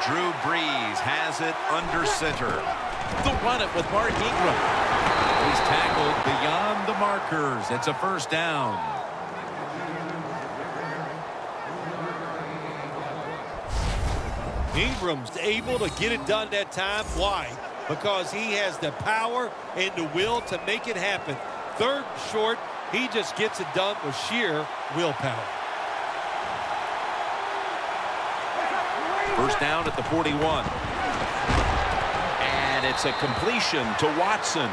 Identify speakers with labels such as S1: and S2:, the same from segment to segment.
S1: Drew Brees has it under center. They'll run it with Mark Ingram. He's tackled beyond the markers. It's a first down.
S2: Ingram's able to get it done that time. Why? Because he has the power and the will to make it happen. Third and short, he just gets it done with sheer willpower.
S1: First down at the 41. And it's a completion to Watson.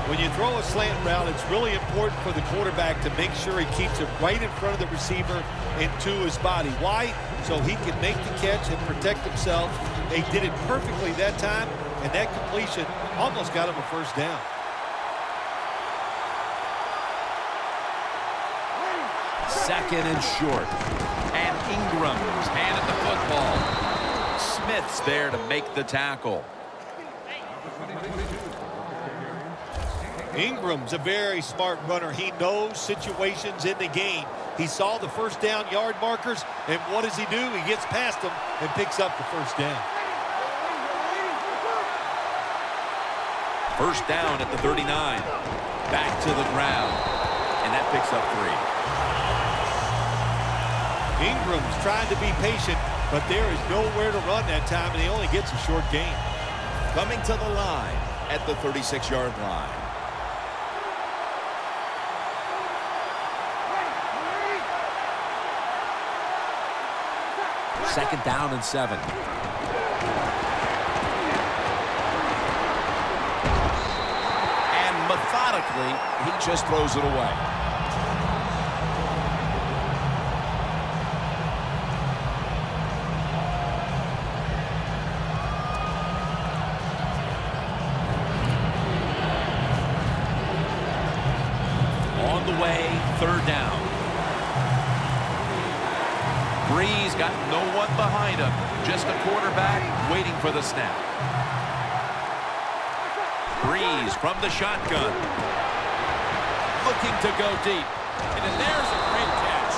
S2: When you throw a slant route, it's really important for the quarterback to make sure he keeps it right in front of the receiver and to his body. Why? So he can make the catch and protect himself. They did it perfectly that time, and that completion almost got him a first down.
S1: Second and short. And Ingram's handed the football. Smith's there to make the tackle.
S2: Ingram's a very smart runner. He knows situations in the game. He saw the first down yard markers, and what does he do? He gets past them and picks up the first down.
S1: First down at the 39. Back to the ground. And that picks up 3.
S2: Ingram's trying to be patient, but there is nowhere to run that time, and he only gets a short gain.
S1: Coming to the line at the 36-yard line. Second down and 7. And methodically, he just throws it away. On the way, third down. Brees got no one behind him. Just a quarterback waiting for the snap. Brees from the shotgun. Looking to go deep. And then there's a great catch.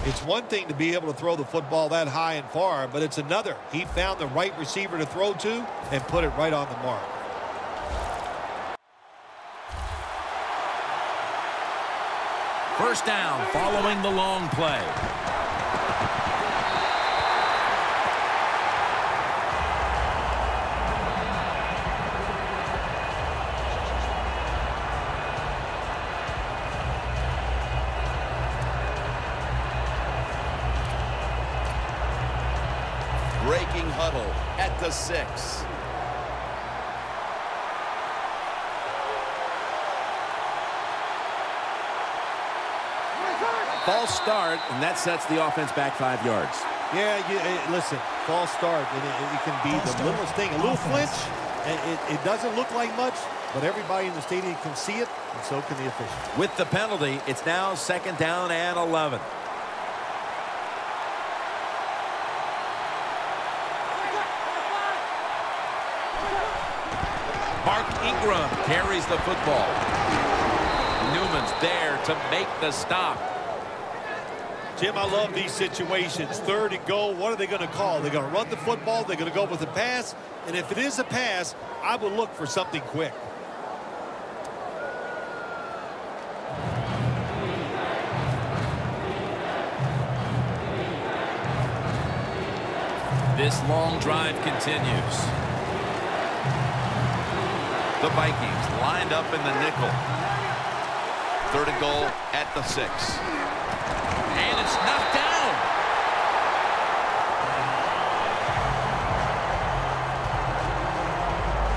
S2: It's one thing to be able to throw the football that high and far, but it's another. He found the right receiver to throw to and put it right on the mark.
S1: First down following the long play. Breaking huddle at the 6. False start, and that sets the offense back 5 yards.
S2: Yeah, listen, false start, and it can be the littlest thing. A little flinch, it doesn't look like much, but everybody in the stadium can see it, and so can the officials.
S1: With the penalty, it's now second down and 11. Mark Ingram carries the football. Newman's there to make the stop.
S2: Jim, I love these situations. Third and goal, what are they going to call? They're going to run the football, they're going to go with a pass, and if it is a pass, I would look for something quick.
S1: This long drive continues. The Vikings lined up in the nickel. Third and goal at the 6. And it's knocked down.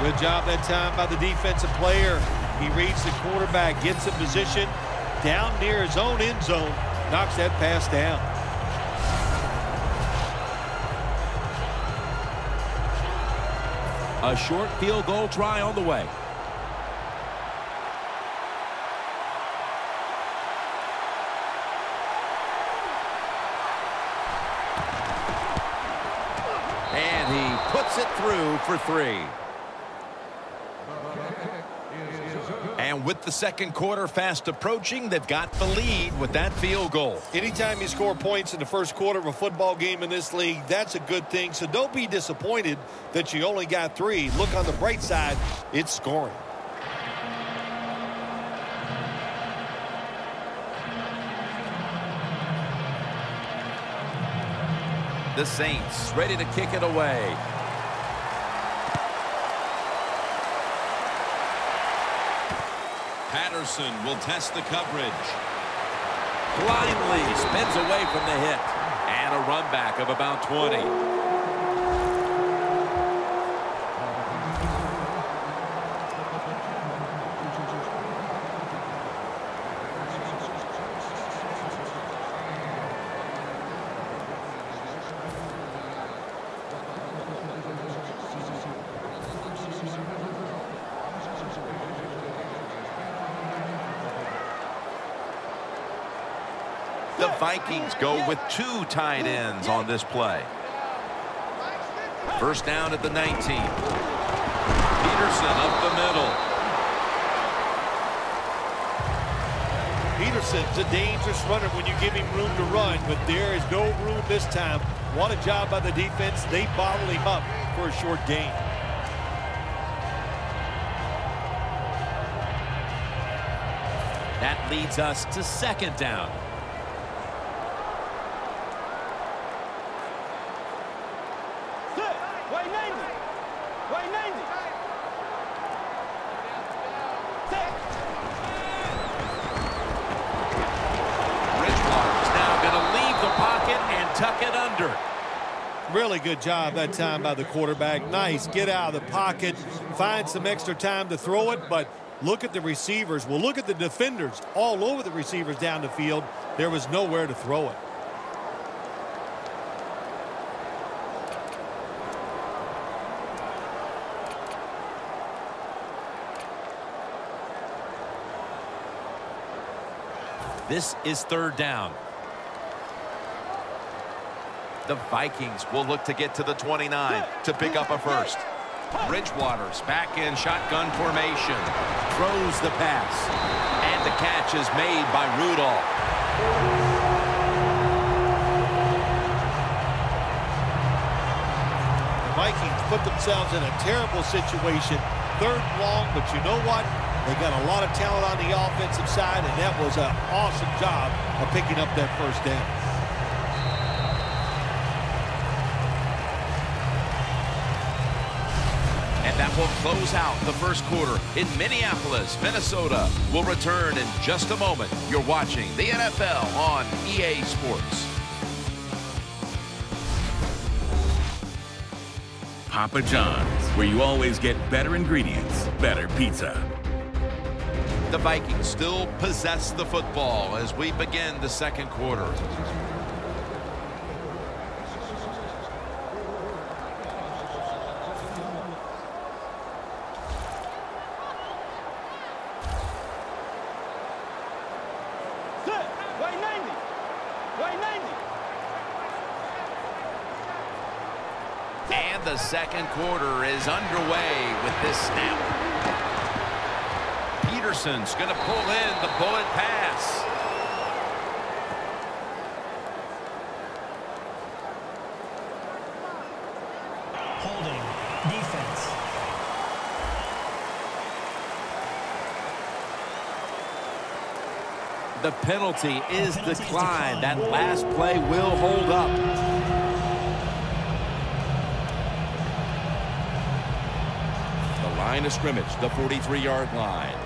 S2: Good job that time by the defensive player. He reads the quarterback, gets in position down near his own end zone, knocks that pass down.
S1: A short field goal try on the way. And he puts it through for 3. And with the second quarter fast approaching, they've got the lead with that field goal.
S2: Anytime you score points in the first quarter of a football game in this league, that's a good thing. So don't be disappointed that you only got 3. Look on the bright side, it's scoring.
S1: The Saints ready to kick it away. Patterson will test the coverage. Blindly spins away from the hit. And a run back of about 20. The Vikings go with 2 tight ends on this play. First down at the 19. Peterson up the middle.
S2: Peterson's a dangerous runner when you give him room to run, but there is no room this time. What a job by the defense. They bottled him up for a short gain.
S1: That leads us to second down.
S2: Tuck it under. Really good job that time by the quarterback. Nice. Get out of the pocket. Find some extra time to throw it, but look at the receivers. Well, look at the defenders all over the receivers down the field. There was nowhere to throw it.
S1: This is third down. The Vikings will look to get to the 29 to pick up a first. Bridgewater's back in shotgun formation. Throws the pass. And the catch is made by Rudolph.
S2: The Vikings put themselves in a terrible situation. 3rd and long, but you know what? They got a lot of talent on the offensive side, and that was an awesome job of picking up that first down.
S1: That will close out the first quarter in Minneapolis, Minnesota. We'll return in just a moment. You're watching the NFL on EA Sports.
S3: Papa John's, where you always get better ingredients, better pizza.
S1: The Vikings still possess the football as we begin the second quarter. And the second quarter is underway with this snap. Peterson's going to pull in the bullet pass.
S4: Holding. Defense.
S1: The penalty is declined. That last play will hold up. Line of scrimmage, the 43-yard line.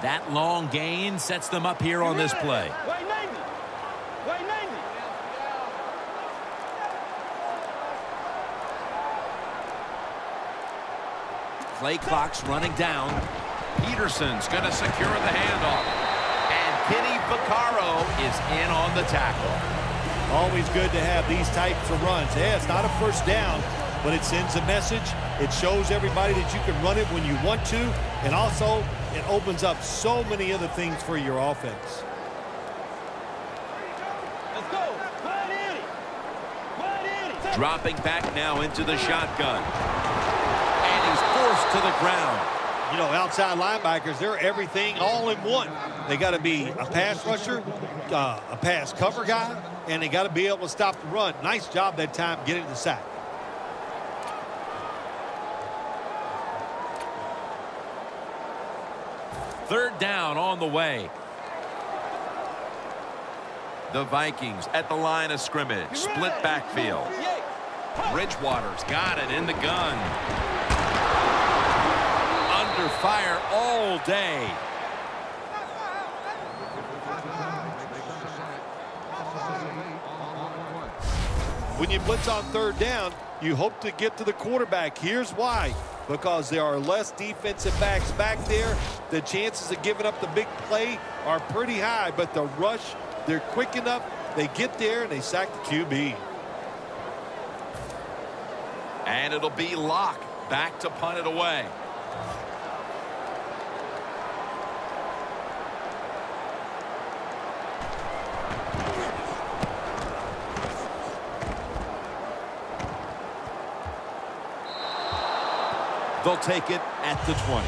S1: That long gain sets them up here on this play. Play clock's running down. Peterson's going to secure the handoff. And Kenny Vaccaro is in on the tackle.
S2: Always good to have these types of runs. Yeah, it's not a first down, but it sends a message. It shows everybody that you can run it when you want to, and also it opens up so many other things for your offense.
S4: Let's go.
S1: Dropping back now into the shotgun. And he's forced to the ground.
S2: You know, outside linebackers, they're everything all in one. They got to be a pass rusher, a pass cover guy, and they got to be able to stop the run. Nice job that time getting the sack.
S1: Third down on the way. The Vikings at the line of scrimmage. Split backfield. Bridgewater's got it in the gun. Under fire all day.
S2: When you blitz on third down, you hope to get to the quarterback. Here's why. Because there are less defensive backs back there. The chances of giving up the big play are pretty high, but the rush, they're quick enough. They get there and they sack the QB.
S1: And it'll be Locke back to punt it away. They'll take it at the 20.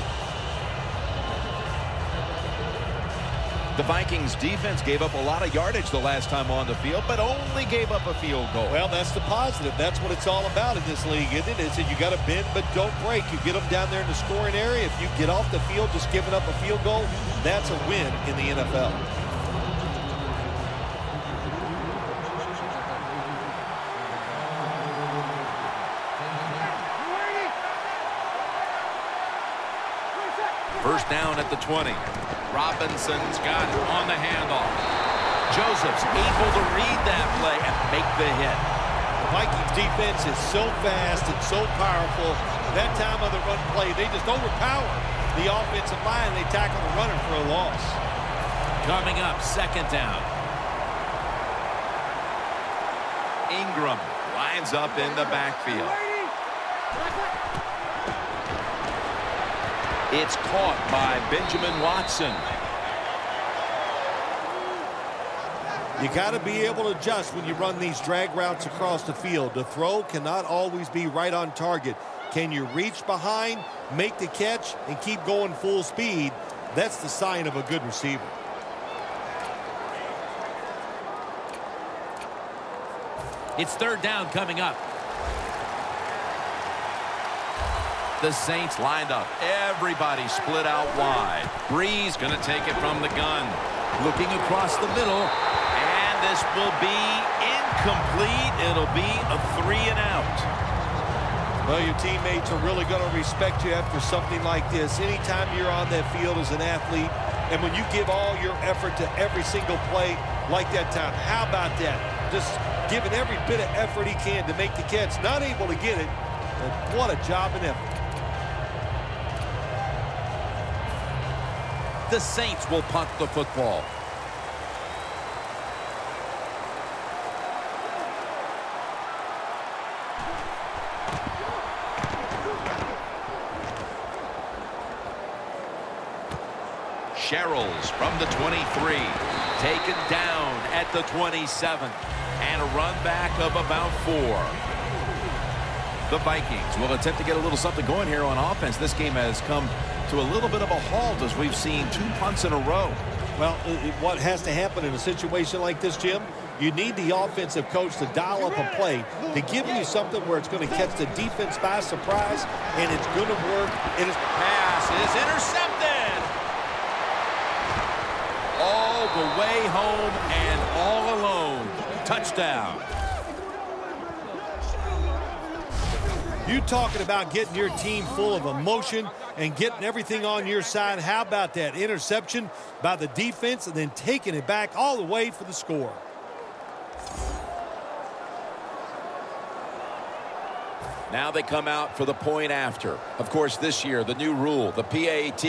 S1: The Vikings defense gave up a lot of yardage the last time on the field, but only gave up a field goal.
S2: Well, that's the positive. That's what it's all about in this league, isn't it? Is that you got to bend but don't break. You get them down there in the scoring area. If you get off the field just giving up a field goal, that's a win in the NFL.
S1: First down at the 20. Robinson's got it on the handoff. Joseph's able to read that play and make the hit.
S2: The Vikings defense is so fast and so powerful. That time of the run play, they just overpower the offensive line. They tackle the runner for a loss.
S1: Coming up, second down. Ingram lines up in the backfield. It's caught by Benjamin Watson.
S2: You got to be able to adjust when you run these drag routes across the field. The throw cannot always be right on target. Can you reach behind, make the catch, and keep going full speed? That's the sign of a good receiver.
S1: It's third down coming up. The Saints lined up. Everybody split out wide. Breeze going to take it from the gun. Looking across the middle. And this will be incomplete. It'll be a 3 and out.
S2: Well, your teammates are really going to respect you after something like this. Anytime you're on that field as an athlete, and when you give all your effort to every single play like that time, how about that? Just giving every bit of effort he can to make the catch. Not able to get it, but what a job and effort.
S1: The Saints will punt the football. Sherrills from the 23. Taken down at the 27. And a run back of about 4. The Vikings will attempt to get a little something going here on offense. This game has come to a little bit of a halt as we've seen 2 punts in a row.
S2: Well, what has to happen in a situation like this, Jim, you need the offensive coach to dial up a play to give you something where it's going to catch the defense by surprise, and it's going to work. It is.
S1: Pass is intercepted. All the way home and all alone. Touchdown.
S2: You talking about getting your team full of emotion and getting everything on your side. How about that interception by the defense and then taking it back all the way for the score?
S1: Now they come out for the point after. Of course, this year, the new rule, the PAT,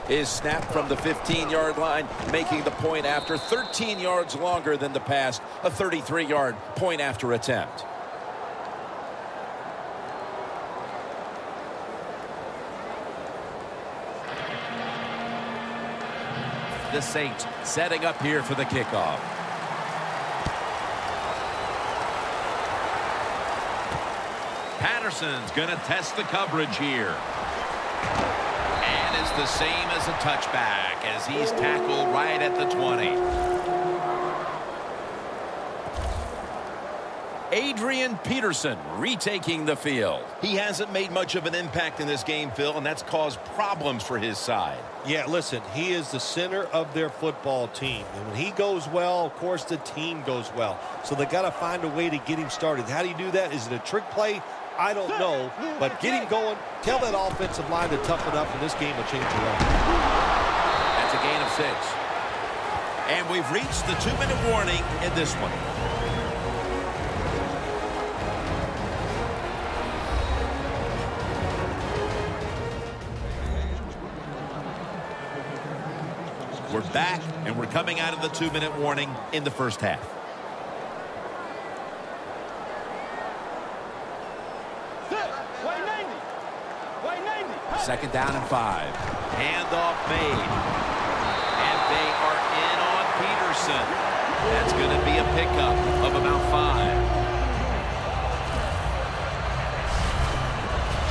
S1: is snapped from the 15-yard line, making the point after 13 yards longer than the past, a 33-yard point after attempt. The Saints setting up here for the kickoff. Patterson's going to test the coverage here. And it's the same as a touchback as he's tackled right at the 20. Adrian Peterson retaking the field. He hasn't made much of an impact in this game, Phil, and that's caused problems for his side.
S2: Yeah, listen, he is the center of their football team. And when he goes well, of course, the team goes well. So they got to find a way to get him started. How do you do that? Is it a trick play? I don't know. But get him going. Tell that offensive line to toughen up, and this game will change around.
S1: That's a gain of 6. And we've reached the 2-minute warning in this one. We're back, and we're coming out of the 2-minute warning in the first half. Second down and 5. Handoff made. And they are in on Peterson. That's going to be a pickup of about 5.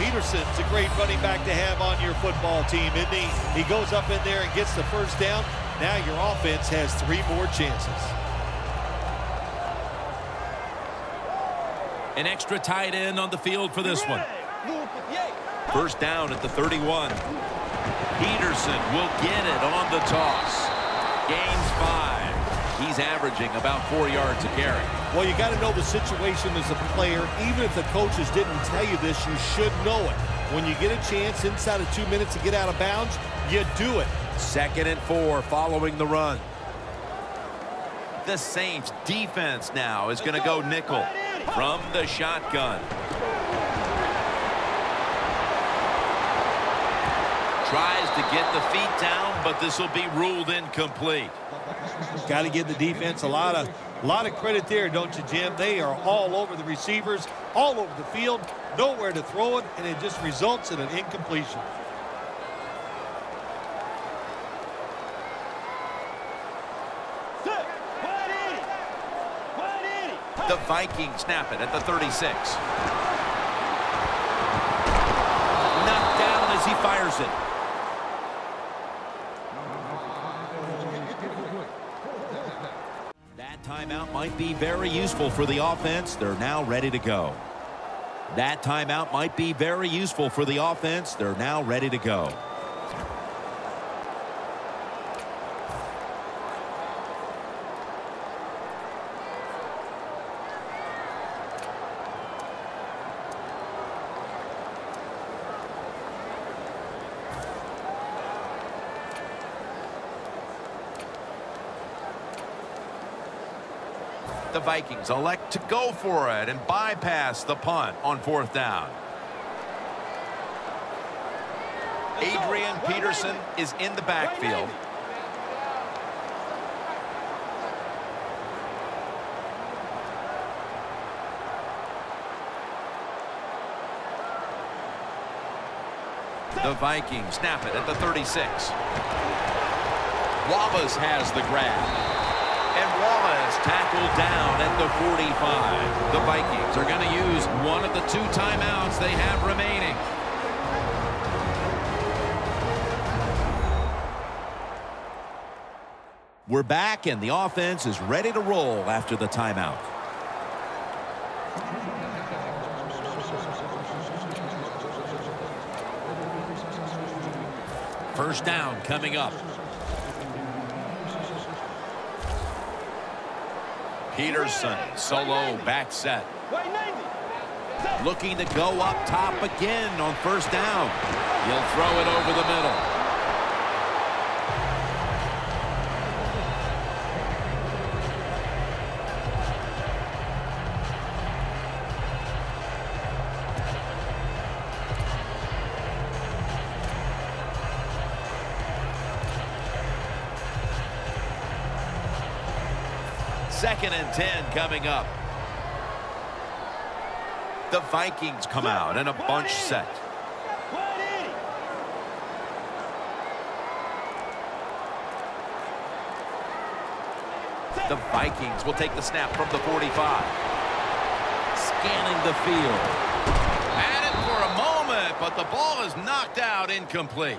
S2: Peterson's a great running back to have on your football team, isn't he? He goes up in there and gets the first down. Now your offense has 3 more chances.
S1: An extra tight end on the field for this one. First down at the 31. Peterson will get it on the toss. Gains 5. He's averaging about 4 yards a carry.
S2: Well, you got to know the situation as a player. Even if the coaches didn't tell you this, you should know it. When you get a chance inside of 2 minutes to get out of bounds, you do it.
S1: Second and 4 following the run. The Saints defense now is going to go nickel from the shotgun. Tries to get the feet down, but this will be ruled incomplete.
S2: Got to give the defense a lot of credit there, don't you, Jim? They are all over the receivers, all over the field, nowhere to throw it, and it just results in an incompletion.
S1: The Vikings snap it at the 36. Knocked down as he fires it. That timeout might be very useful for the offense. They're now ready to go. That timeout might be very useful for the offense. They're now ready to go. The Vikings elect to go for it and bypass the punt on 4th down. Adrian Peterson is in the backfield. The Vikings snap it at the 36. Wallace has the grab. And Wallace tackled down at the 45. The Vikings are going to use one of the 2 timeouts they have remaining. We're back, and the offense is ready to roll after the timeout. First down coming up. Peterson, solo, back set. Looking to go up top again on first down. He'll throw it over the middle. Second and 10 coming up. The Vikings come out in a bunch set. The Vikings will take the snap from the 45. Scanning the field. Had it for a moment, but the ball is knocked out incomplete.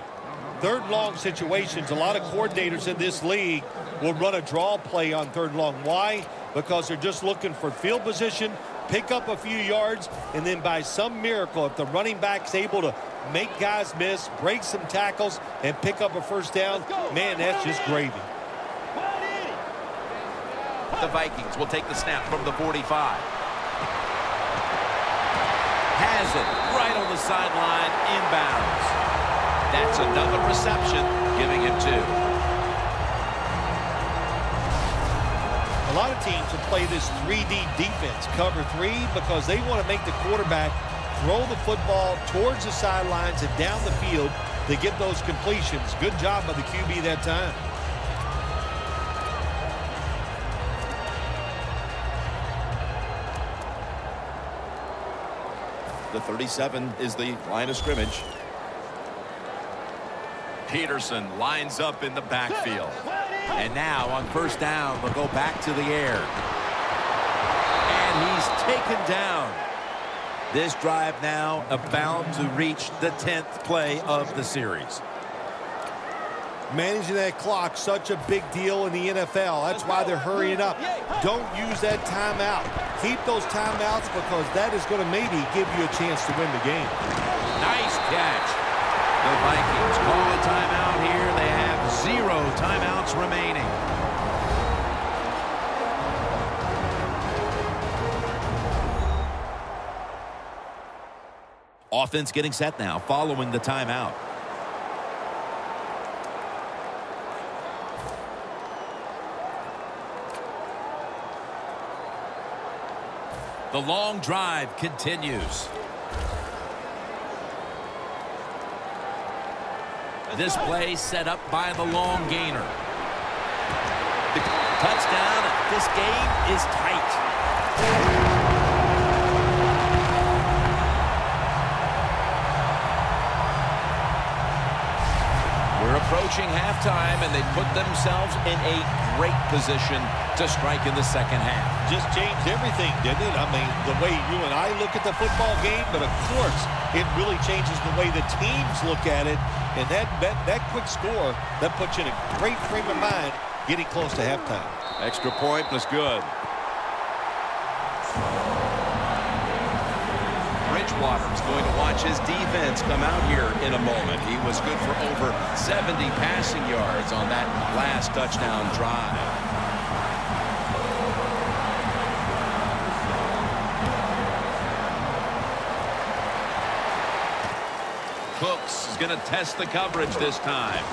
S2: Third and long situations, a lot of coordinators in this league will run a draw play on third and long. Why? Because they're just looking for field position, pick up a few yards, and then by some miracle, if the running back's able to make guys miss, break some tackles, and pick up a first down, man, that's just gravy.
S1: The Vikings will take the snap from the 45. Has it right on the sideline, inbounds. That's another reception, giving him 2.
S2: A lot of teams will play this 3D defense, cover 3, because they want to make the quarterback throw the football towards the sidelines and down the field to get those completions. Good job by the QB that time.
S1: The 37 is the line of scrimmage. Peterson lines up in the backfield. And now on first down, they'll go back to the air. And he's taken down. This drive now about to reach the 10th play of the series.
S2: Managing that clock, such a big deal in the NFL. That's why they're hurrying up. Don't use that timeout. Keep those timeouts because that is going to maybe give you a chance to win the game.
S1: Nice catch. The Vikings call a timeout here. They have 0 timeouts remaining. Offense getting set now following the timeout. The long drive continues. This play set up by the long gainer. The touchdown. This game is tight. We're approaching halftime, and they put themselves in a great position to strike in the second half.
S2: Just changed everything, didn't it? I mean, the way you and I look at the football game, but of course, it really changes the way the teams look at it. And that quick score, that puts you in a great frame of mind getting close to halftime.
S1: Extra point was good. Bridgewater's going to watch his defense come out here in a moment. He was good for over 70 passing yards on that last touchdown drive. Cooks is going to test the coverage this time.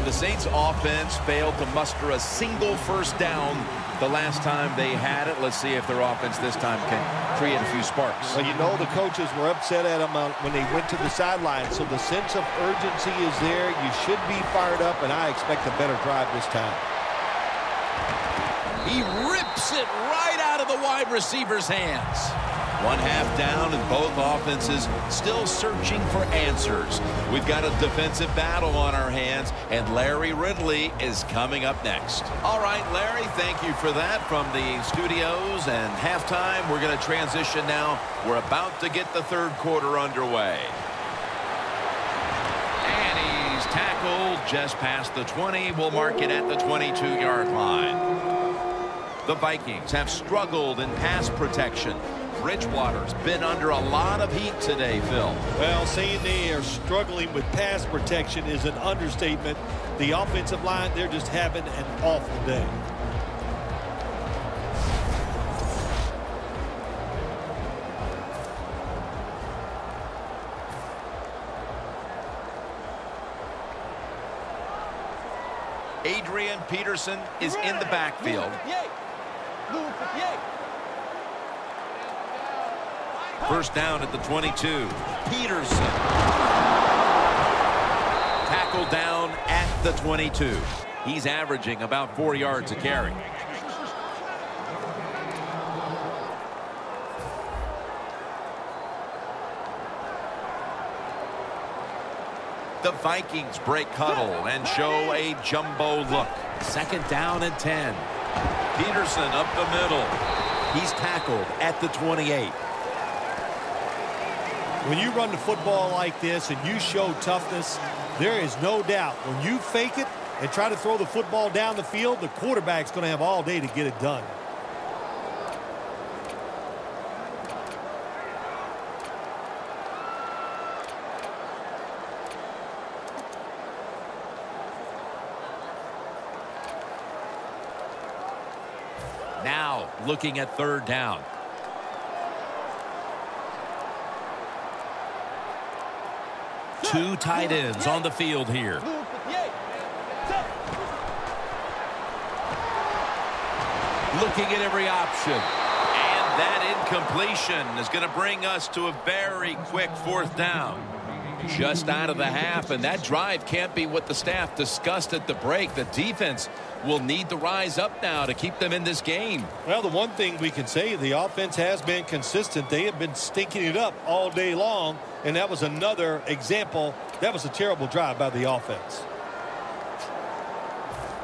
S1: The Saints offense failed to muster a single first down the last time they had it. Let's see if their offense this time can create a few sparks.
S2: Well, you know the coaches were upset at them when they went to the sideline, so the sense of urgency is there. You should be fired up, and I expect a better drive this time.
S1: He rips it right out of the wide receiver's hands. One half down, and both offenses still searching for answers. We've got a defensive battle on our hands, and Larry Ridley is coming up next. All right, Larry, thank you for that from the studios. And halftime, we're going to transition now. We're about to get the third quarter underway. And he's tackled just past the 20. We'll mark it at the 22-yard line. The Vikings have struggled in pass protection. Bridgewater's been under a lot of heat today, Phil.
S2: Well, saying they are struggling with pass protection is an understatement. The offensive line, they're just having an awful day.
S1: Adrian Peterson is in the backfield. First down at the 22. Peterson. Tackled down at the 22. He's averaging about 4 yards a carry. The Vikings break huddle and show a jumbo look. 2nd down and 10. Peterson up the middle. He's tackled at the 28.
S2: When you run the football like this and you show toughness, there is no doubt when you fake it and try to throw the football down the field, the quarterback's going to have all day to get it done.
S1: Now looking at 3rd down. Two tight ends on the field here. Looking at every option. And that incompletion is going to bring us to a very quick 4th down. Just out of the half, and that drive can't be what the staff discussed at the break. The defense will need to rise up now to keep them in this game.
S2: Well, the one thing we can say, the offense has been consistent. They have been stinking it up all day long, and that was another example. That was a terrible drive by the offense.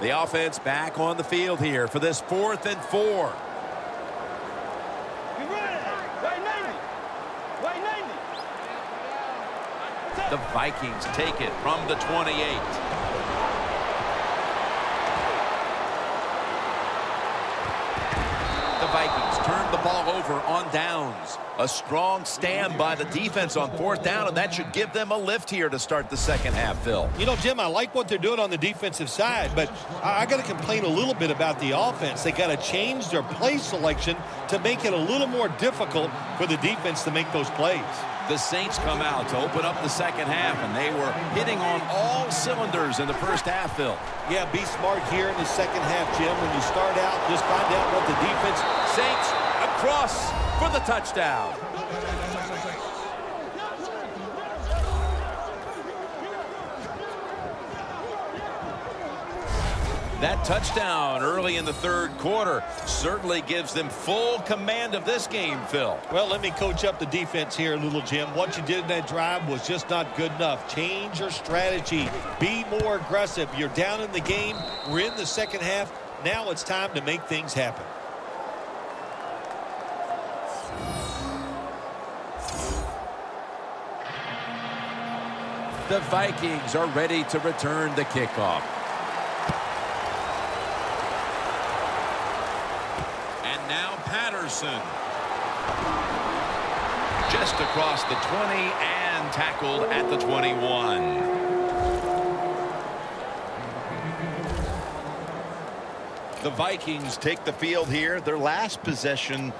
S1: The offense back on the field here for this 4th and 4. The Vikings take it from the 28. The Vikings turn the ball over on downs. A strong stand by the defense on 4th down, and that should give them a lift here to start the 2nd half, Phil.
S2: You know, Jim, I like what they're doing on the defensive side, but I got to complain a little bit about the offense. They got to change their play selection to make it a little more difficult for the defense to make those plays.
S1: The Saints come out to open up the 2nd half, and they were hitting on all cylinders in the 1st half, Phil.
S2: Yeah, be smart here in the 2nd half, Jim. When you start out, just find out what the defense...
S1: Saints across for the touchdown. That touchdown early in the 3rd quarter certainly gives them full command of this game, Phil.
S2: Well, let me coach up the defense here a little, Jim. What you did in that drive was just not good enough. Change your strategy. Be more aggressive. You're down in the game. We're in the 2nd half. Now it's time to make things happen.
S1: The Vikings are ready to return the kickoff. Patterson. Just across the 20 and tackled at the 21. The Vikings take the field here. Their last possession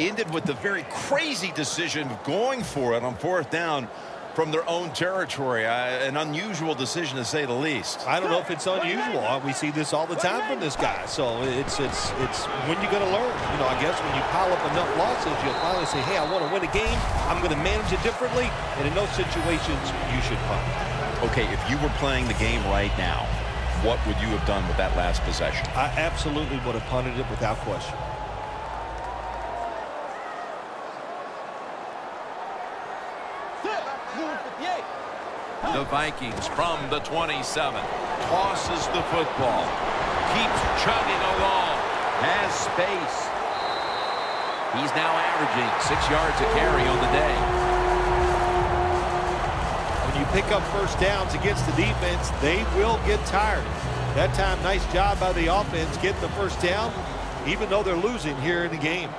S1: ended with the very crazy decision of going for it on 4th down from their own territory. An unusual decision, to say the least.
S2: I don't know if it's unusual. We see this all the time from this guy. So it's when you're going to learn. You know, I guess when you pile up enough losses, you'll finally say, hey, I want to win a game. I'm going to manage it differently. And in those situations, you should punt.
S1: Okay, if you were playing the game right now, what would you have done with that last possession?
S2: I absolutely would have punted it without question.
S1: The Vikings from the 27 tosses the football, keeps chugging along, has space. He's now averaging 6 yards a carry on the day.
S2: When you pick up 1st downs against the defense, they will get tired. That time, nice job by the offense getting the 1st down, even though they're losing here in the game.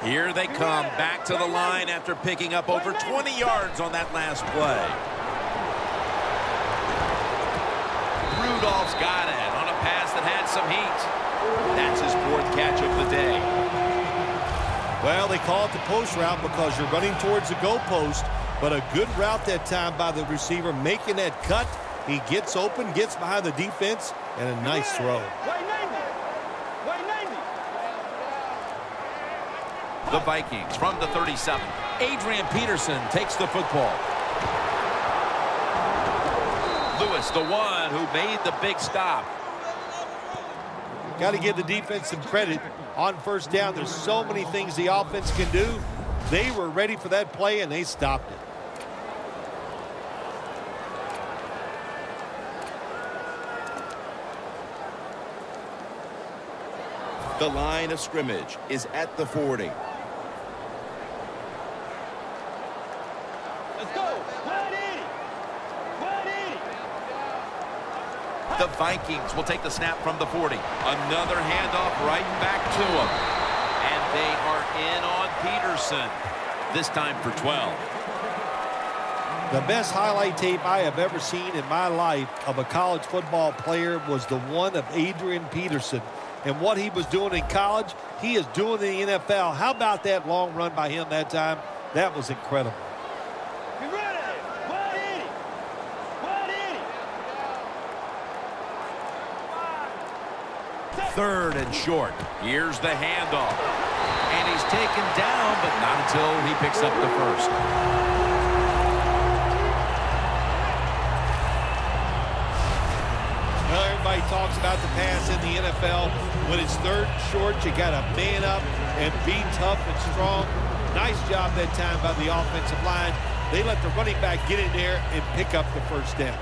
S1: Here they come back to the line after picking up over 20 yards on that last play. Rudolph's got it on a pass that had some heat. That's his 4th catch of the day.
S2: Well, they call it the post route because you're running towards the goalpost, but a good route that time by the receiver, making that cut. He gets open, gets behind the defense, and a nice throw.
S1: The Vikings from the 37. Adrian Peterson takes the football. Lewis, the one who made the big stop.
S2: Got to give the defense some credit on 1st down. There's so many things the offense can do. They were ready for that play, and they stopped it.
S3: The line of scrimmage is at the 40.
S4: Let's go. 180. 180.
S1: The Vikings will take the snap from the 40. Another handoff right back to him. And they are in on Peterson. This time for 12.
S2: The best highlight tape I have ever seen in my life of a college football player was the one of Adrian Peterson. And what he was doing in college, he is doing in the NFL. How about that long run by him that time? That was incredible.
S4: Be ready. 180. 180.
S1: Third and short. Here's the handoff. And he's taken down, but not until he picks up the first.
S2: Well, everybody talks about the pass in the NFL. When it's third and short, you got to man up and be tough and strong. Nice job that time by the offensive line. They let the running back get in there and pick up the first down.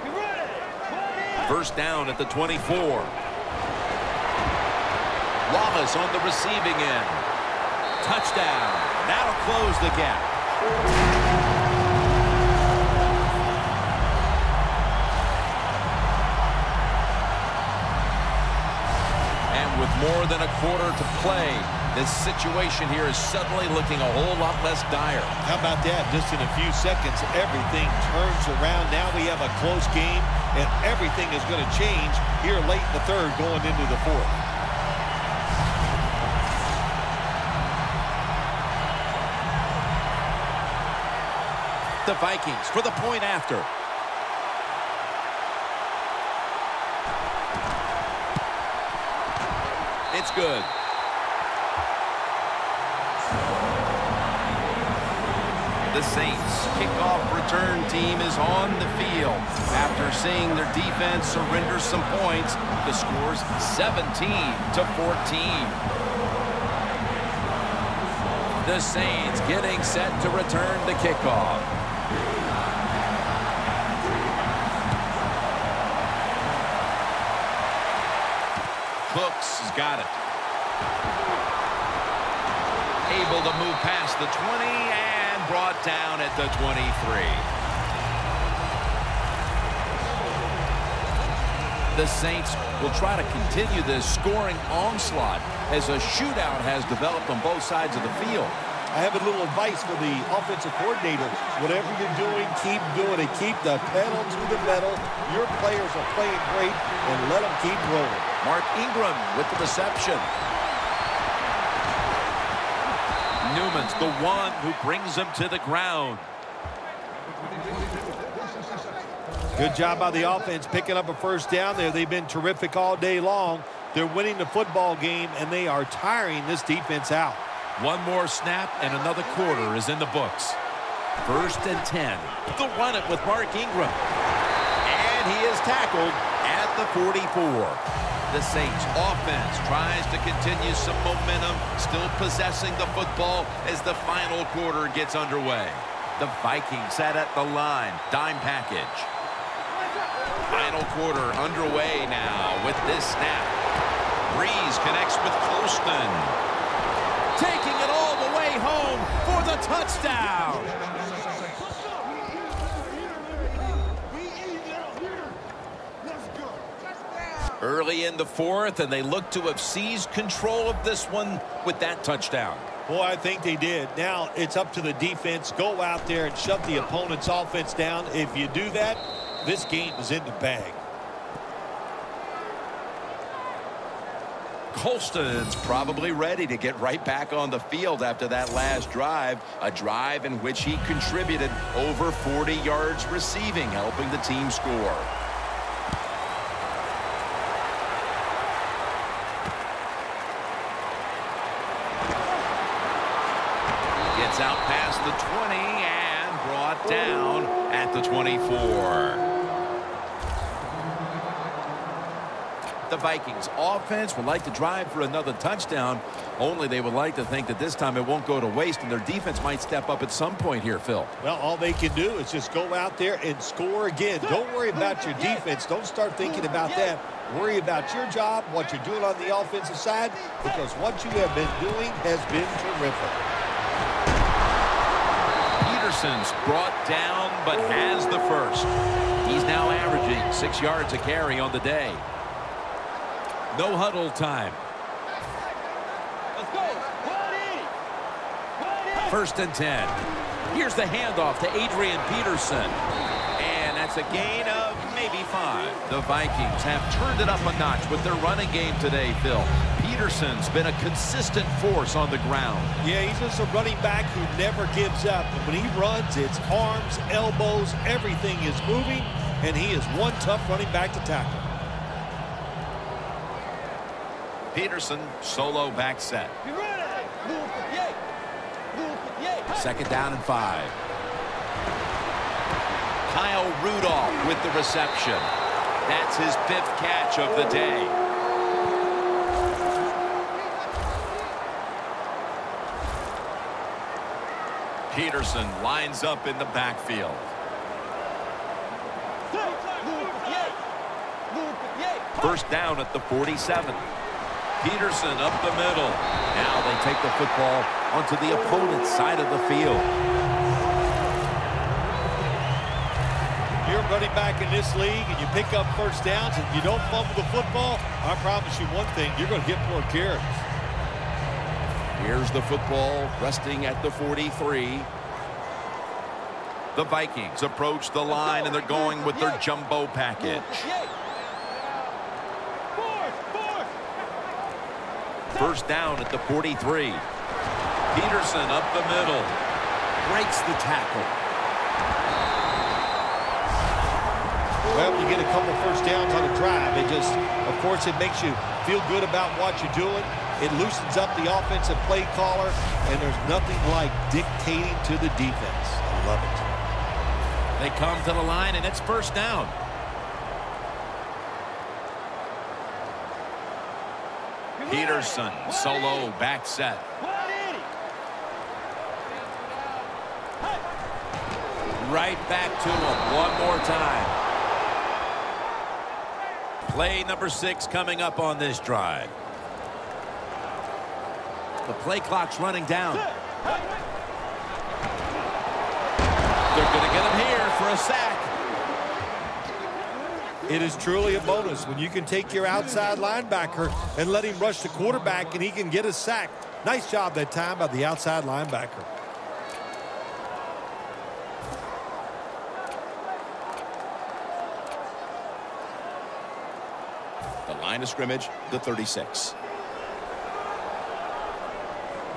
S4: Be ready. 180.
S1: First down at the 24. Wallace on the receiving end. Touchdown. That'll close the gap. With more than a quarter to play, this situation here is suddenly looking a whole lot less dire.
S2: How about that? Just in a few seconds, everything turns around. Now we have a close game, and everything is going to change here late in the third going into the fourth.
S1: The Vikings for the point after. It's good. The Saints kickoff return team is on the field. After seeing their defense surrender some points, the score's 17-14. The Saints getting set to return the kickoff. Cooks has got it. Able to move past the 20 and brought down at the 23. The Saints will try to continue this scoring onslaught as a shootout has developed on both sides of the field.
S2: I have a little advice for the offensive coordinator. Whatever you're doing, keep doing it. Keep the pedal to the metal. Your players are playing great, and let them keep rolling.
S1: Mark Ingram with the reception. Newman's the one who brings him to the ground.
S2: Good job by the offense picking up a first down there. They've been terrific all day long. They're winning the football game, and they are tiring this defense out.
S1: One more snap, and another quarter is in the books. First and 10. They'll run it with Mark Ingram. And he is tackled at the 44. The Saints offense tries to continue some momentum, still possessing the football as the final quarter gets underway. The Vikings sat at the line. Dime package. Final quarter underway now with this snap. Breeze connects with Colston. Taking it all the way home for the touchdown. Early in the fourth, and they look to have seized control of this one with that touchdown.
S2: Boy, I think they did. Now it's up to the defense. Go out there and shut the opponent's offense down. If you do that, this game is in the bag.
S1: Colston's probably ready to get right back on the field after that last drive, a drive in which he contributed over 40 yards receiving, helping the team score. Gets out past the 20 and brought down at the 24. The Vikings offense would like to drive for another touchdown, only they would like to think that this time it won't go to waste and their defense might step up at some point here, Phil.
S2: Well, all they can do is just go out there and score again. Don't worry about your defense. Don't start thinking about that. Worry about your job, what you're doing on the offensive side, because what you have been doing has been terrific.
S1: Peterson's brought down but has the first. He's now averaging 6 yards a carry on the day. No huddle time.
S4: Let's go. 180.
S1: 1st and 10. Here's the handoff to Adrian Peterson. And that's a gain of maybe 5. The Vikings have turned it up a notch with their running game today, Phil. Peterson's been a consistent force on the ground.
S2: Yeah, he's just a running back who never gives up. And when he runs, it's arms, elbows, everything is moving, and he is one tough running back to tackle.
S1: Peterson, solo back set.
S4: Be ready. Move 58. Move 58.
S1: 2nd down and 5. Kyle Rudolph with the reception. That's his 5th catch of the day. Peterson lines up in the backfield.
S4: Move 58. Move 58.
S1: 1st down at the 47. Peterson up the middle. Now they take the football onto the opponent's side of the field.
S2: You're running back in this league and you pick up 1st downs and you don't fumble the football, I promise you one thing, you're going to get more carries.
S1: Here's the football resting at the 43. The Vikings approach the line and they're going with their jumbo package. 1st down at the 43. Peterson up the middle. Breaks the tackle.
S2: Well, you get a couple 1st downs on a drive. It just, of course, it makes you feel good about what you're doing. It loosens up the offensive play caller, and there's nothing like dictating to the defense. I love it.
S1: They come to the line, and it's 1st down. Peterson, solo back set.
S4: 180.
S1: Right back to him one more time. Play number 6 coming up on this drive. The play clock's running down. They're going to get him here for a sack.
S2: It is truly a bonus when you can take your outside linebacker and let him rush the quarterback and he can get a sack. Nice job that time by the outside linebacker.
S1: The line of scrimmage, the 36.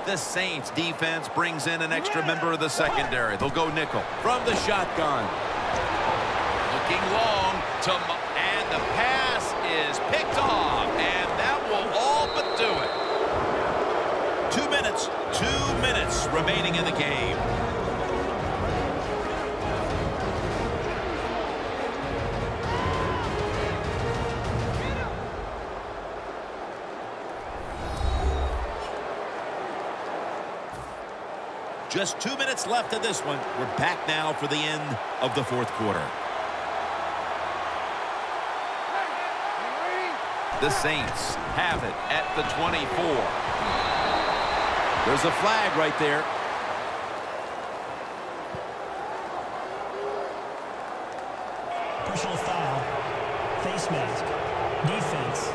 S1: The Saints defense brings in an extra member of the secondary. They'll go nickel from the shotgun. Looking long and the pass is picked off, and that will all but do it. 2 minutes, 2 minutes remaining in the game. Just 2 minutes left of this one. We're back now for the end of the 4th quarter. The Saints have it at the 24. There's a flag right there.
S5: Personal foul. Face mask. Defense.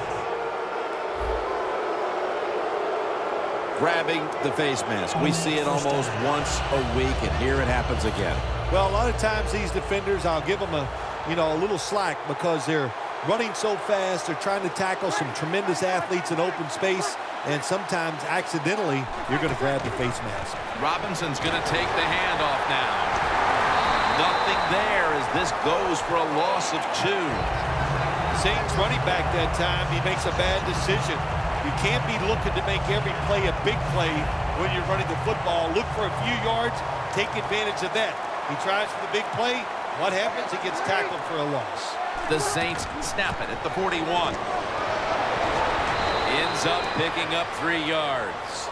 S1: Grabbing the face mask. We see it almost once a week, and here it happens again.
S2: Well, a lot of times these defenders, I'll give them a little slack because they're running so fast. They're trying to tackle some tremendous athletes in open space, and sometimes accidentally you're going to grab the face mask.
S1: Robinson's going to take the handoff now. Nothing there as this goes for a loss of 2.
S2: Saints running back that time, he makes a bad decision. You can't be looking to make every play a big play when you're running the football. Look for a few yards, take advantage of that. He tries for the big play. What happens? He gets tackled for a loss.
S1: The Saints snap it at the 41. ends up picking up 3 yards.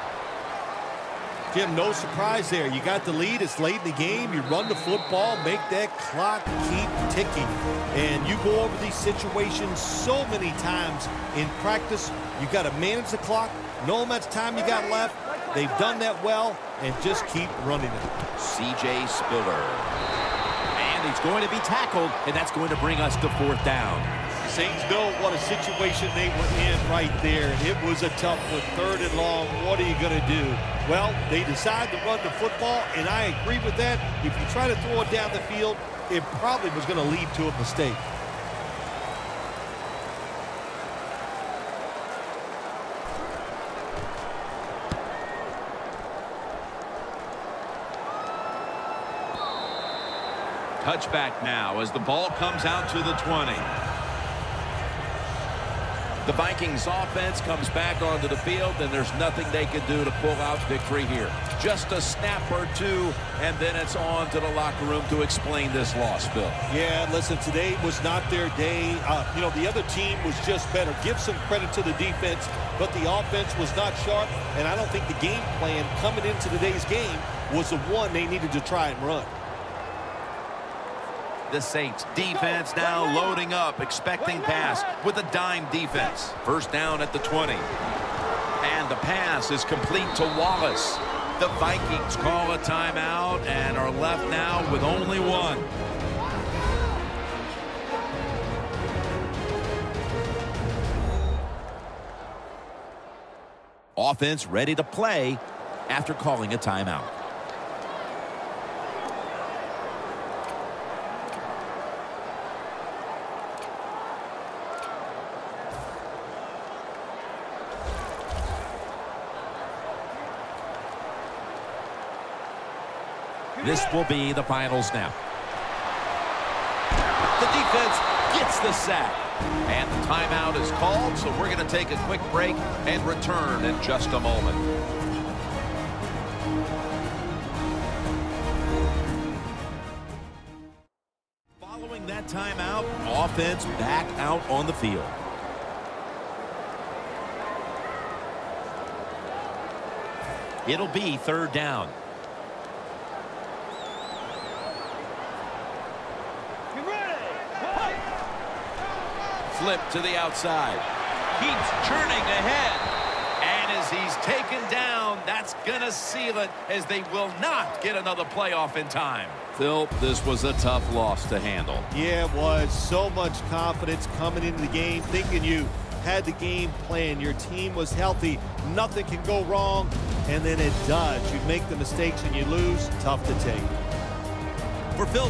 S2: Jim, no surprise there. You got the lead. It's late in the game. You run the football, make that clock keep ticking. And you go over these situations so many times in practice. You got to manage the clock, know how much time you got left. They've done that well, and just keep running it.
S1: C.J. Spiller. And he's going to be tackled, and that's going to bring us to 4th down.
S2: Saints know what a situation they were in right there. It was a tough one, 3rd and long. What are you going to do? Well, they decide to run the football, and I agree with that. If you try to throw it down the field, it probably was going to lead to a mistake.
S1: Touchback now as the ball comes out to the 20. The Vikings offense comes back onto the field, and there's nothing they can do to pull out victory here. Just a snap or two, and then it's on to the locker room to explain this loss, Phil.
S2: Yeah, listen, today was not their day. You know, the other team was just better. Give some credit to the defense, but the offense was not sharp, and I don't think the game plan coming into today's game was the one they needed to try and run.
S1: The Saints defense now loading up, expecting pass with a dime defense. 1st down at the 20. And the pass is complete to Wallace. The Vikings call a timeout and are left now with only one. Offense ready to play after calling a timeout. This will be the final snap. The defense gets the sack. And the timeout is called, so we're going to take a quick break and return in just a moment. Following that timeout, offense back out on the field. It'll be 3rd down. Flip to the outside. Keeps churning ahead. And as he's taken down, that's going to seal it as they will not get another playoff in time. Phil, this was a tough loss to handle.
S2: Yeah, it was. So much confidence coming into the game, thinking you had the game plan. Your team was healthy. Nothing can go wrong. And then it does. You make the mistakes and you lose. Tough to take.
S1: For Phil